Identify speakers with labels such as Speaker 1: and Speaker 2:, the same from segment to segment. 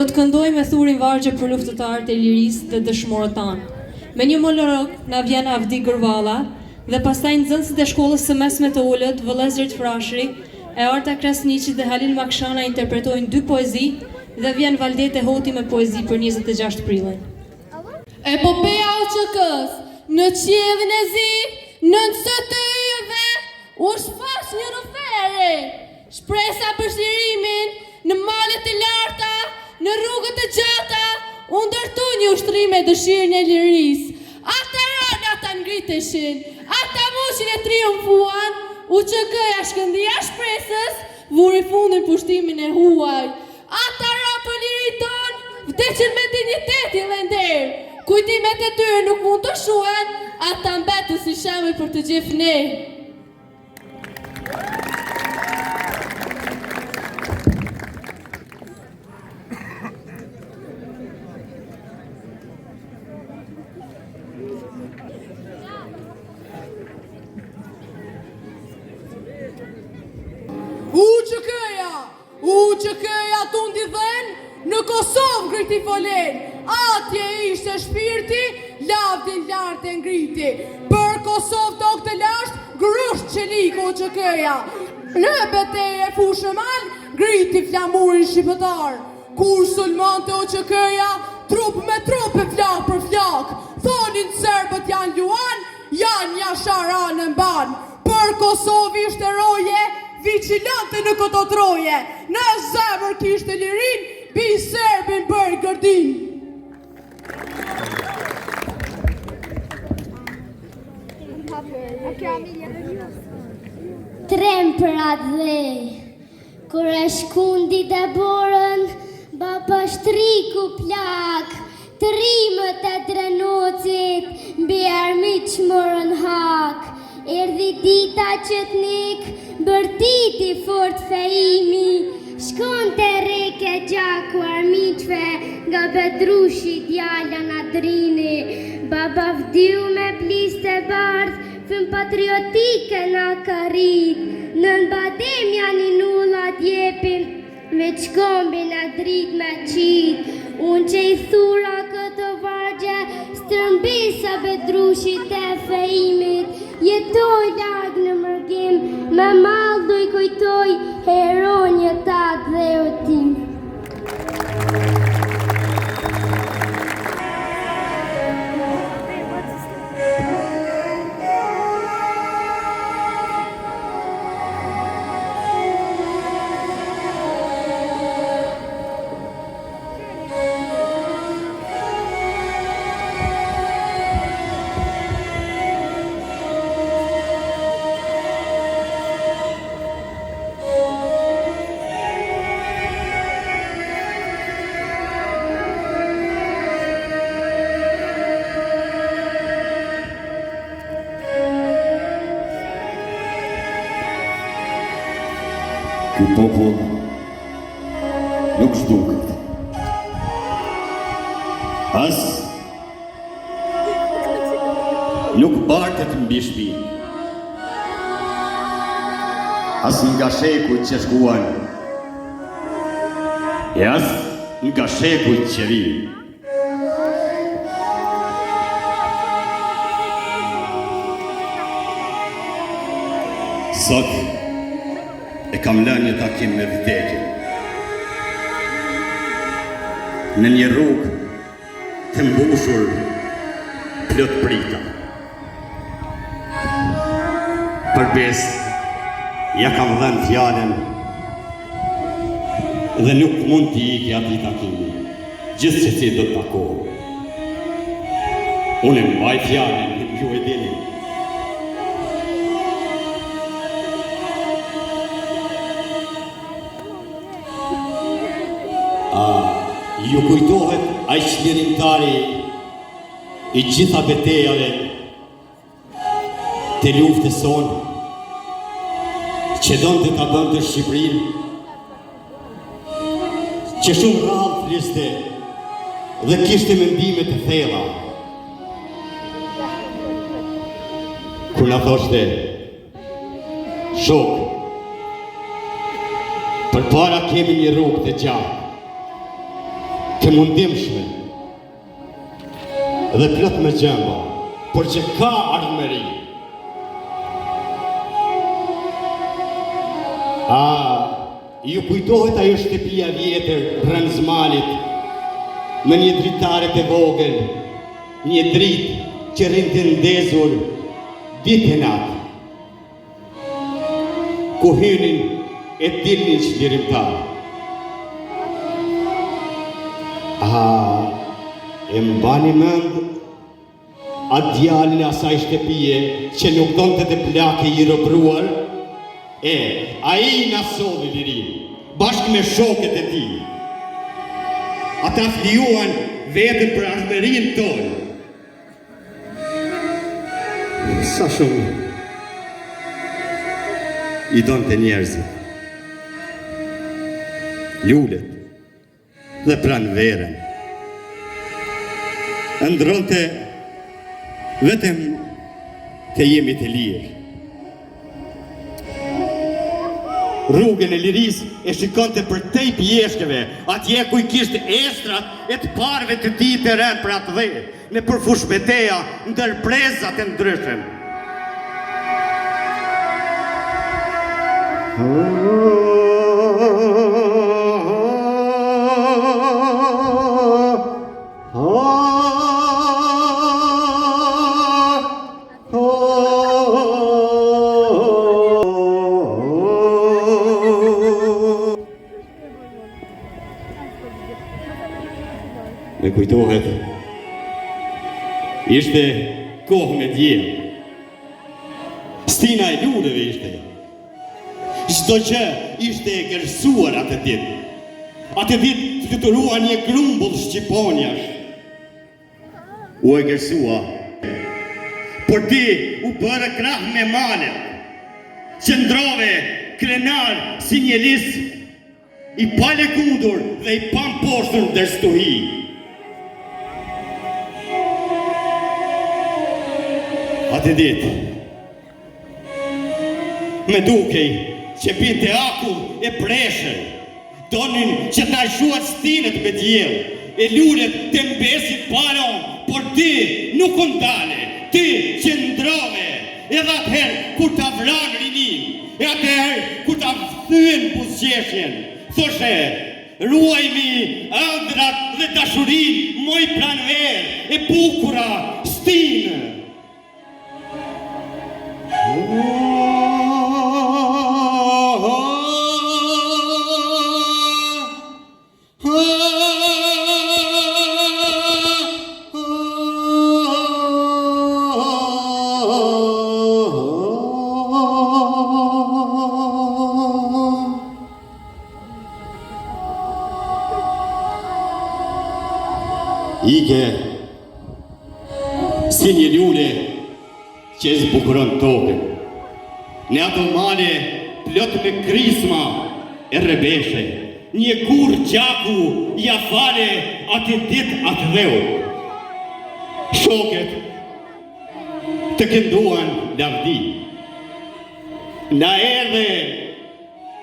Speaker 1: Do të këndoj me thurin vargje për luftëtarët e lirisë dhe dëshmorët tanë. Me një monolog na vjen Avdi Gërvalla dhe pastaj nxënësit e shkollës së mesme të Ullët, vëllezërit Frashëri, e Arta Krasniqi dhe Halil Makshana interpretojnë 2 poezi dhe vjen Valdete Hoti me poezi për 26 prillin.
Speaker 2: Epopeja OÇK-s në qiellin e zi, nën së të yjeve, u shfaq një rufere, shpresa për shlirimin në malet e larta, në rrugët e gjata, u ndërtu një ushtrim e dëshirën e lirisë. Ata ranë ata ngriteshin, ata mushin e triumfuan, OÇK-ja shkëndia shpresës, vuri fundin pushtimin e huaj. Ata ranë për lirin ton, vdeqin me dignitetin dhe nder. Kujtimet e tyre nuk mund të shuhen, ata mbetën si shembull për të gjithë ne. OÇK-ja tundi dhen, në Kosovë ngriti folen, atje ishte shpirti, lavdin lartë e ngriti. Për Kosovë tokë të lashtë, grusht qelik OÇK-ja. Në betejë e Fushëmal, ngriti flamurin shqiptar. Kur sulmonte OÇK-ja, trup me trup e flak për flak. Thonin serbët janë luan, janë jashara në mban. Për Kosovë ishte roje, vigilante në këto troje, në zemër kishte lirin, bi serbin bërë gërdin.
Speaker 3: Trem për atë dhej, kur e shkundi të borën, baba shtriku plak, të rimët e drenocit, mbi armiq morën hak. Erdhi dita qëtnik, bërtiti fort fejimi, shkon të reke gjaku armiqve, nga bedrushi djalla në drini. Baba vdiu me pliste bardh, fëm patriotike në karit, nën bademja një nullat jepin, me qkombi në drit me qit. Unë që i thura këtë vargje, stërmbisa bedrushit e fejimit, jetoj lag në mërgim, me malë do i kujtoj heron jetat dhe otim.
Speaker 4: Ky popull nuk zhduket. As nuk bartet mbi shtëpi. As nga shekujt që shkuan, e as nga shekujt që vijnë. Sot e kam lënë një takim me vdekjen. Në një rrugë të mbushur plot prita. Përbes, ja kam dhënë fjallën dhe nuk mund t'i iki ati takimi, gjithë që si do të takohë. Unë mbaj fjallën, ju e dini. Ju kujtohet ai çlirimtari i gjitha betejave të luftës sonë, që donte ta bënte Shqipërinë, që shumë rrallë fliste dhe kishte mendime të thella. Kur na thoshte, shok, përpara kemi një rrugë të gjatë, të mundimshme dhe plot me gjëmba, por që ka ardhmëri. Ju kujtohet ajo shtëpia vjetër brenda zmalit, me një dritare të vogël, një dritë që rinte ndezur ditë e natë, ku hynin e dilnin çlirimtar. E mbani mend atë djalin e asaj shtëpie që nuk donte të plakë i robruar? Ai na solli lirin, bashkë me shokët e tij. Ata flijuan vetëm për ardhmërinë tonë. Sa shumë i donte njerëzit, lulet dhe pranverën. Ndronte vetëm të jemi të lirë. Rrugën e lirisë e shikonte për tej pjeshkeve, atje ku i kishte estrat e të parëve të tij të rënë për atë dhe, në përfush beteja ndër prezat e ndryshëm. Me kujtohet, ishte kohë me djelë. Stina e luleve ishte. Çdo gjë ishte e gërsuar atë ditë. Atë ditë fluturuan një grumbull shqiponjash. U e gërsua. Por ti u bërë krah me malet. Qëndrove krenar si një lis i pale kundur dhe i pamposhtur ndër stuhi. Atë ditë, me dukej që pinte akull e preshër, donin që ta shuat stinët me djelë, e lulet të mbesit paron, por ti nuk ndale, ti qëndrove, edhe atëherë kur ta vranë rinin, e atëherë kur ta thyen buzëqeshjen, thoshe, ruajmi ëndrat dhe dashurin, moj pranver, e bukura, stinë. Ike si një lule që zbukuron tokën. Në ato male plot me krisma e rebeshe, një kur gjaku ja fale atë dit atë dheu. Shoket të kënduan lavdi. Na erdhe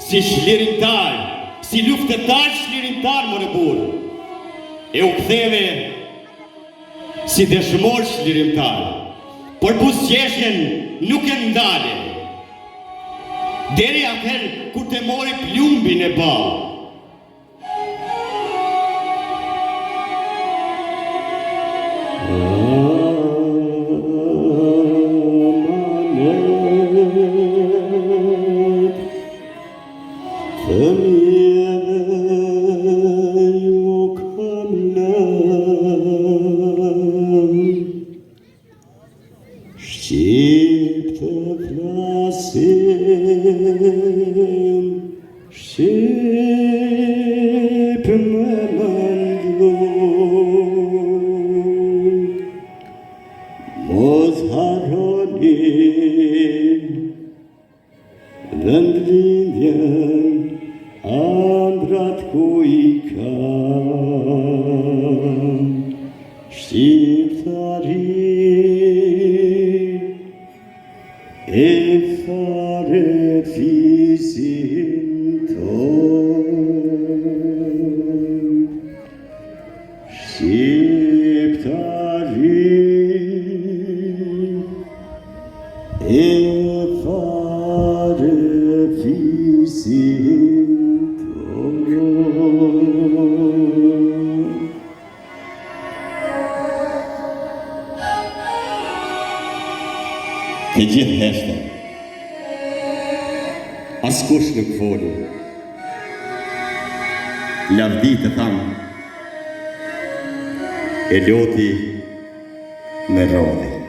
Speaker 4: si shlirimtar, si luftetar shlirimtar më në burë. E u ktheve si dëshmor shlirimtar, por buzëqeshjen nuk e ndale. Deri atëherë kur të mori plumbin e ballë. Shqip të flasim, shqip Shqiptari e fare fisin tonë. Të gjithë heshte, askush nuk foli, lavdi të thamë, e loti me rodhe.